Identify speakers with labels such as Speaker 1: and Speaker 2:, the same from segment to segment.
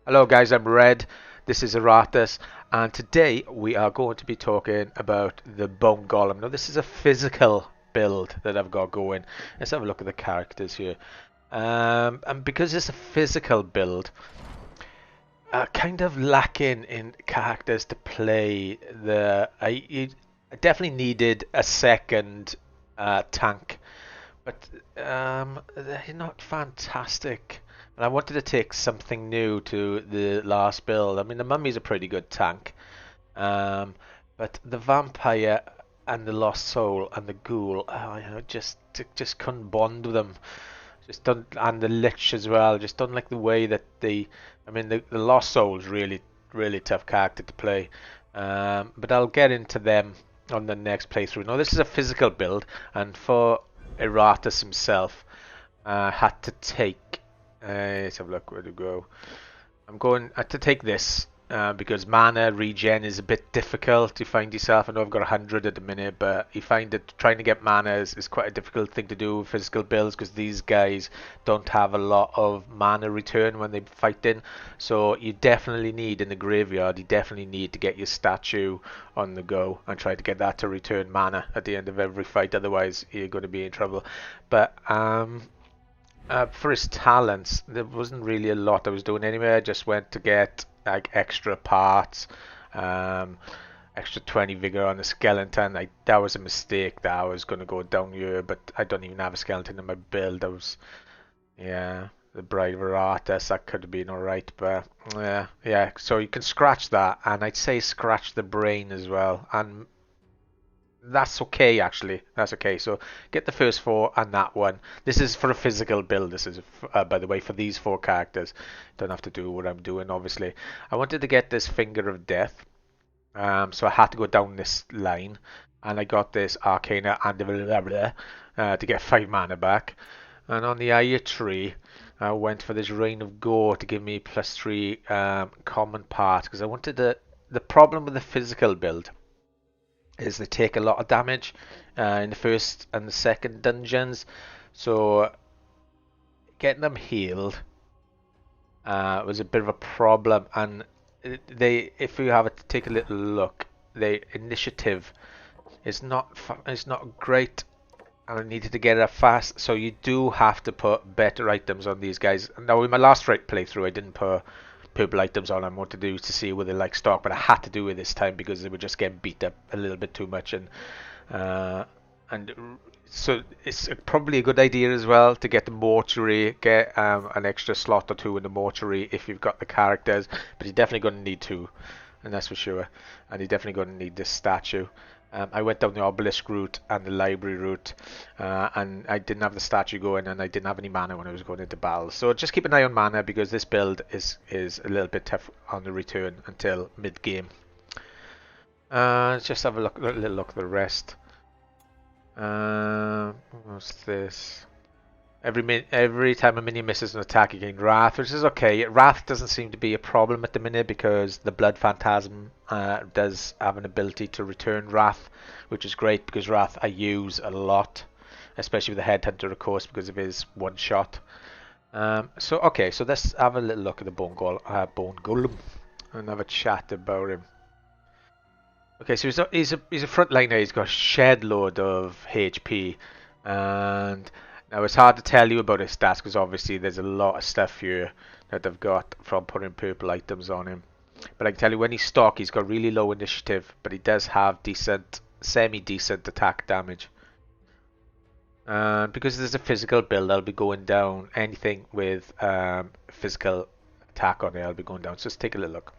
Speaker 1: Hello guys, I'm Red. This is Iratus, and today we are going to be talking about the Bone Golem. Now, this is a physical build that I've got going. Let's have a look at the characters here. And because it's a physical build, kind of lacking in characters to play. I definitely needed a second tank, but they're not fantastic. And I wanted to take something new to the last build. I mean, the mummy's a pretty good tank, um, but the vampire and the lost soul and the ghoul, just couldn't bond with them. Just don't, and the lich as well. Just don't like the way that they. I mean, the lost soul's really tough character to play, but I'll get into them on the next playthrough. Now, this is a physical build, and for Iratus himself, had to take. Let's have a look where to go. I'm going to take this because mana regen is a bit difficult to find yourself. I know I've got 100 at the minute, but you find that trying to get mana is quite a difficult thing to do with physical builds because these guys don't have a lot of mana return when they fight in. So you definitely need in the graveyard, you definitely need to get your statue on the go and try to get that to return mana at the end of every fight. Otherwise, you're going to be in trouble. But for his talents, there wasn't really a lot I was doing anyway. I just went to get like extra parts, um, extra 20 vigor on the skeleton. That was a mistake that I was going to go down here, but I don't even have a skeleton in my build. Yeah, the Bride of Iratus, that could have been alright, but yeah. So you can scratch that, and I'd say scratch the brain as well, and that's okay, actually. That's okay. So get the first four and that one. This is for a physical build. This is, by the way, for these four characters. Don't have to do what I'm doing, obviously. I wanted to get this Finger of Death, so I had to go down this line, and I got this Arcana and blah, blah, blah, to get 5 mana back. And on the Eye Tree, I went for this Rain of Gore to give me +3 common part because I wanted the problem with the physical build is they take a lot of damage in the first and the second dungeons. So getting them healed was a bit of a problem. And if you have to take a little look, the initiative is not great, and I needed to get it up fast. So you do have to put better items on these guys. Now, in my last playthrough, I didn't put purple items on. I wanted to do to see whether they like stock, but I had to do it this time because they were just getting beat up a little bit too much, uh, and so it's probably a good idea as well to get the mortuary, get an extra slot or two in the mortuary if you've got the characters, but you're definitely going to need two, and that's for sure. And you're definitely going to need this statue. I went down the obelisk route and the library route, and I didn't have the statue going, and I didn't have any mana when I was going into battle. So just keep an eye on mana because this build is a little bit tough on the return until mid game. Let's just have a little look at the rest. What's this? Every time a minion misses an attack, you gain Wrath, which is okay. Wrath doesn't seem to be a problem at the minute because the Blood Phantasm does have an ability to return Wrath, which is great because Wrath I use a lot, especially with the Headhunter, of course, because of his one shot. Okay, so let's have a little look at the Bone Golem and have a chat about him. Okay, so he's a frontliner. He's got a shed load of HP, and now it's hard to tell you about his stats because obviously there's a lot of stuff here that I've got from putting purple items on him. But I can tell you when he's stock, he's got really low initiative, but he does have decent, semi-decent attack damage. And because there's a physical build, I'll be going down anything with physical attack on it. I'll be going down. So let's take a little look.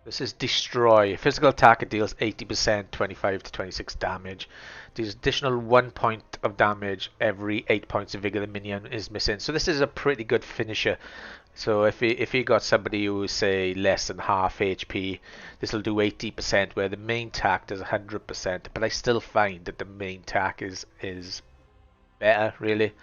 Speaker 1: This is Destroy. Physical attack, it deals 80%, 25 to 26 damage. There's additional 1 point of damage every 8 points of vigor the minion is missing. So this is a pretty good finisher. So if you got somebody who is, say, less than half HP, this will do 80%, where the main attack does 100%. But I still find that the main attack is better, really.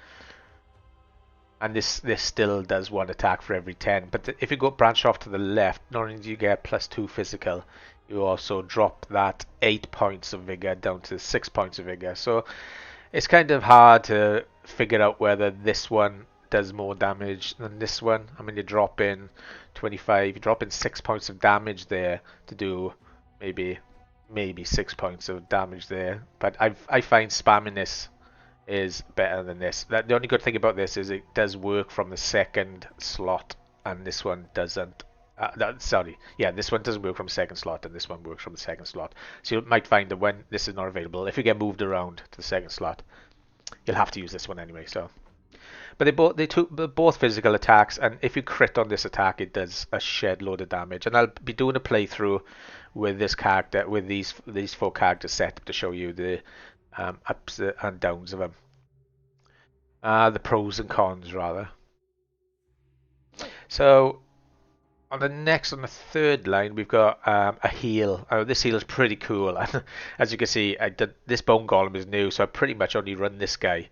Speaker 1: And this still does 1 attack for every 10. But if you go branch off to the left, not only do you get +2 physical, you also drop that 8 points of vigor down to 6 points of vigor. So it's kind of hard to figure out whether this one does more damage than this one. I mean, you drop in 25, you drop in 6 points of damage there to do maybe 6 points of damage there. But I find spamming this is better than this. The only good thing about this is it does work from the second slot, and this one doesn't. Sorry, yeah, this one doesn't work from the second slot, and this one works from the second slot. So you might find that when this is not available, if you get moved around to the second slot, you'll have to use this one anyway. So, but they're both physical attacks, and if you crit on this attack, it does a shed load of damage. And I'll be doing a playthrough with this character, with these four characters set up to show you the ups and downs of them. The pros and cons, rather. So on the third line, we've got a heal. This heal is pretty cool. As you can see, this bone golem is new, so I pretty much only run this guy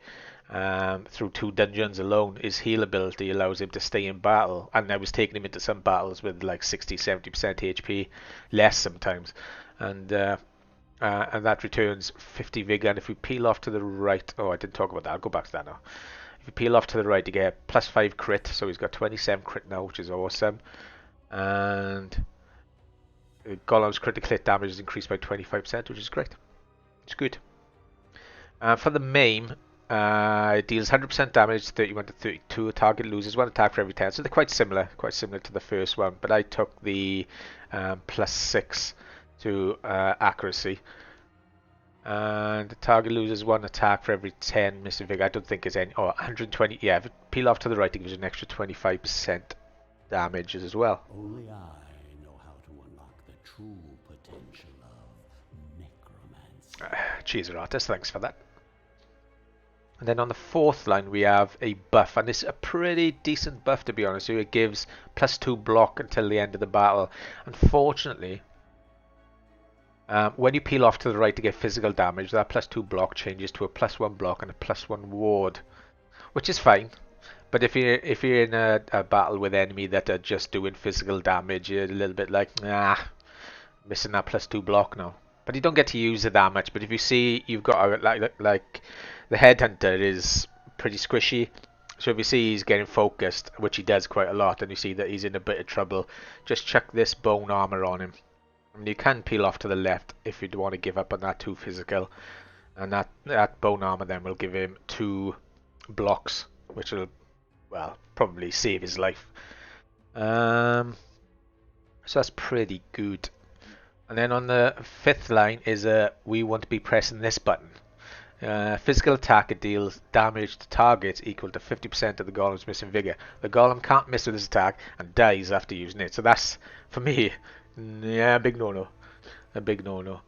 Speaker 1: through 2 dungeons alone. His heal ability allows him to stay in battle, and I was taking him into some battles with like 60-70% HP, less sometimes, and that returns 50 vigor. And if we peel off to the right, oh, I didn't talk about that. I'll go back to that now. If you peel off to the right, you get +5 crit, so he's got 27 crit now, which is awesome. And Golem's critical hit damage is increased by 25%, which is great. It's good. For the maim, it deals 100% damage, 31 to 32. A target loses 1 attack for every 10. So they're quite similar to the first one. But I took the +6 to accuracy. And the target loses 1 attack for every 10 missing vigor. I don't think it's any. Oh, 120. Yeah, if you peel off to the right, it gives you an extra 25% damage as well.
Speaker 2: Only I know how to unlock the true potential of necromancy.
Speaker 1: Cheers, Iratus. Thanks for that. And then on the fourth line, we have a buff, and this is a pretty decent buff, to be honest. So it gives +2 block until the end of the battle. Unfortunately, when you peel off to the right to get physical damage, that +2 block changes to a +1 block and a +1 ward, which is fine. But if you're in a battle with enemy that are just doing physical damage, you're a little bit like, nah, missing that +2 block now. But you don't get to use it that much. But if you see you've got like the headhunter is pretty squishy. So if you see he's getting focused, which he does quite a lot, and you see that he's in a bit of trouble, just chuck this bone armor on him. And you can peel off to the left if you don't want to give up on that too physical. And that bone armor then will give him 2 blocks, which will, well, probably save his life. So that's pretty good. And then on the fifth line is we want to be pressing this button. Physical attack, it deals damage to targets equal to 50% of the golem's missing vigor. The golem can't miss with this attack and dies after using it. So that's, for me, yeah, a big no-no. A big no-no.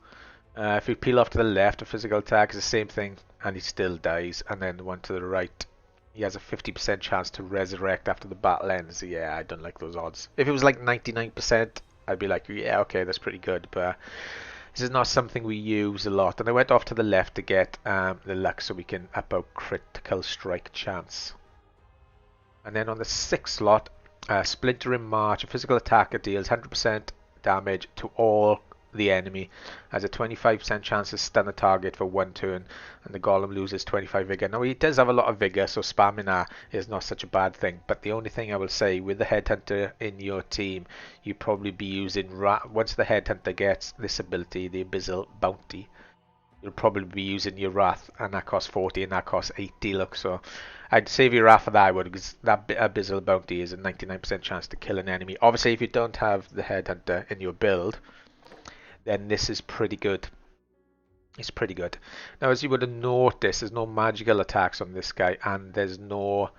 Speaker 1: If you peel off to the left, a physical attack is the same thing and he still dies. And then the one to the right, he has a 50% chance to resurrect after the battle ends. Yeah, I don't like those odds. If it was like 99%, I'd be like, yeah, okay, that's pretty good. But this is not something we use a lot. And I went off to the left to get the luck so we can up our critical strike chance. And then on the sixth slot, Splintering March, a physical attacker deals 100% damage to all the enemy, has a 25% chance to stun a target for 1 turn, and the golem loses 25 vigor. Now he does have a lot of vigor, so spamming that is not such a bad thing. But the only thing I will say, with the headhunter in your team, you probably be using once the headhunter gets this ability, the abyssal bounty, you'll probably be using your wrath, and that costs 40 and that costs 80. Look, so I'd save your wrath for that, I would, because that abyssal bounty is a 99% chance to kill an enemy. Obviously, if you don't have the headhunter in your build, then this is pretty good. It's pretty good. Now, as you would have noticed, there's no magical attacks on this guy, and there's no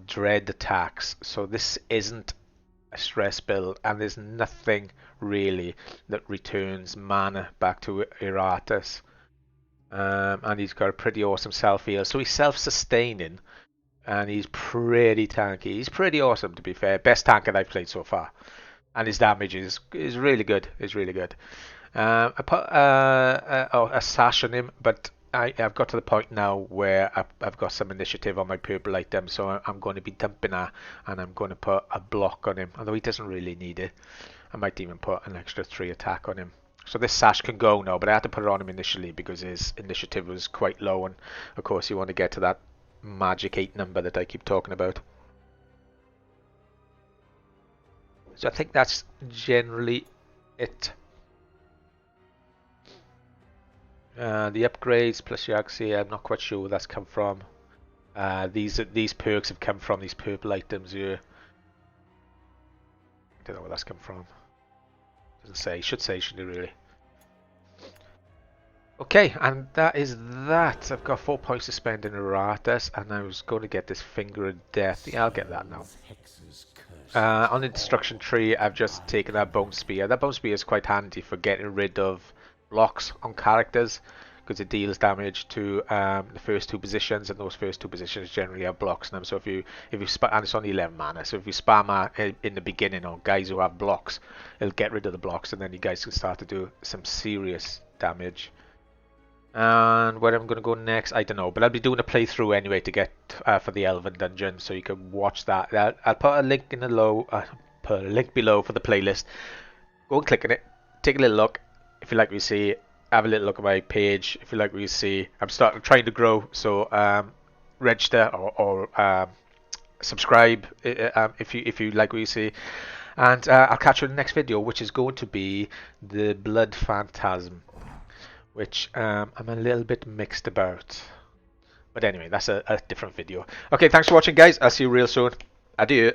Speaker 1: dread attacks. So this isn't a stress build, and there's nothing really that returns mana back to Iratus. And he's got a pretty awesome self-heal. So he's self-sustaining, and he's pretty tanky. He's pretty awesome, to be fair. Best tank that I've played so far. And his damage is really good. Is really good. I put a sash on him, but I've got to the point now where I've got some initiative on my purple item, so I'm going to be dumping that, and I'm going to put a block on him, although he doesn't really need it. I might even put an extra 3 attack on him. So this sash can go now, but I had to put it on him initially because his initiative was quite low, and of course you want to get to that magic 8 number that I keep talking about. So I think that's generally it. The upgrades plus Redxi, I'm not quite sure where that's come from. These perks have come from these purple items here. I don't know where that's come from. Doesn't say. Should say, shouldn't it really? Okay, and that is that. I've got 4 points to spend in Iratus, and I was going to get this Finger of Death. Yeah, I'll get that now. On the destruction tree, I've just taken that Bone Spear. That Bone Spear is quite handy for getting rid of blocks on characters, because it deals damage to the first 2 positions, and those first 2 positions generally have blocks in them. So if you spam, and it's only 11 mana, so if you spam in the beginning on guys who have blocks, it'll get rid of the blocks, and then you guys can start to do some serious damage. And where I'm going to go next, I don't know, but I'll be doing a playthrough anyway to get for the Elven Dungeon, so you can watch that. I'll put a link in the put a link below for the playlist. Go and click on it, take a little look. If you like what you see, have a little look at my page. If you like what you see, I'm trying to grow, so register or subscribe if you like what you see. And I'll catch you in the next video, which is going to be the Blood Phantasm, which I'm a little bit mixed about. But anyway, that's a different video. Okay, thanks for watching, guys. I'll see you real soon. Adieu.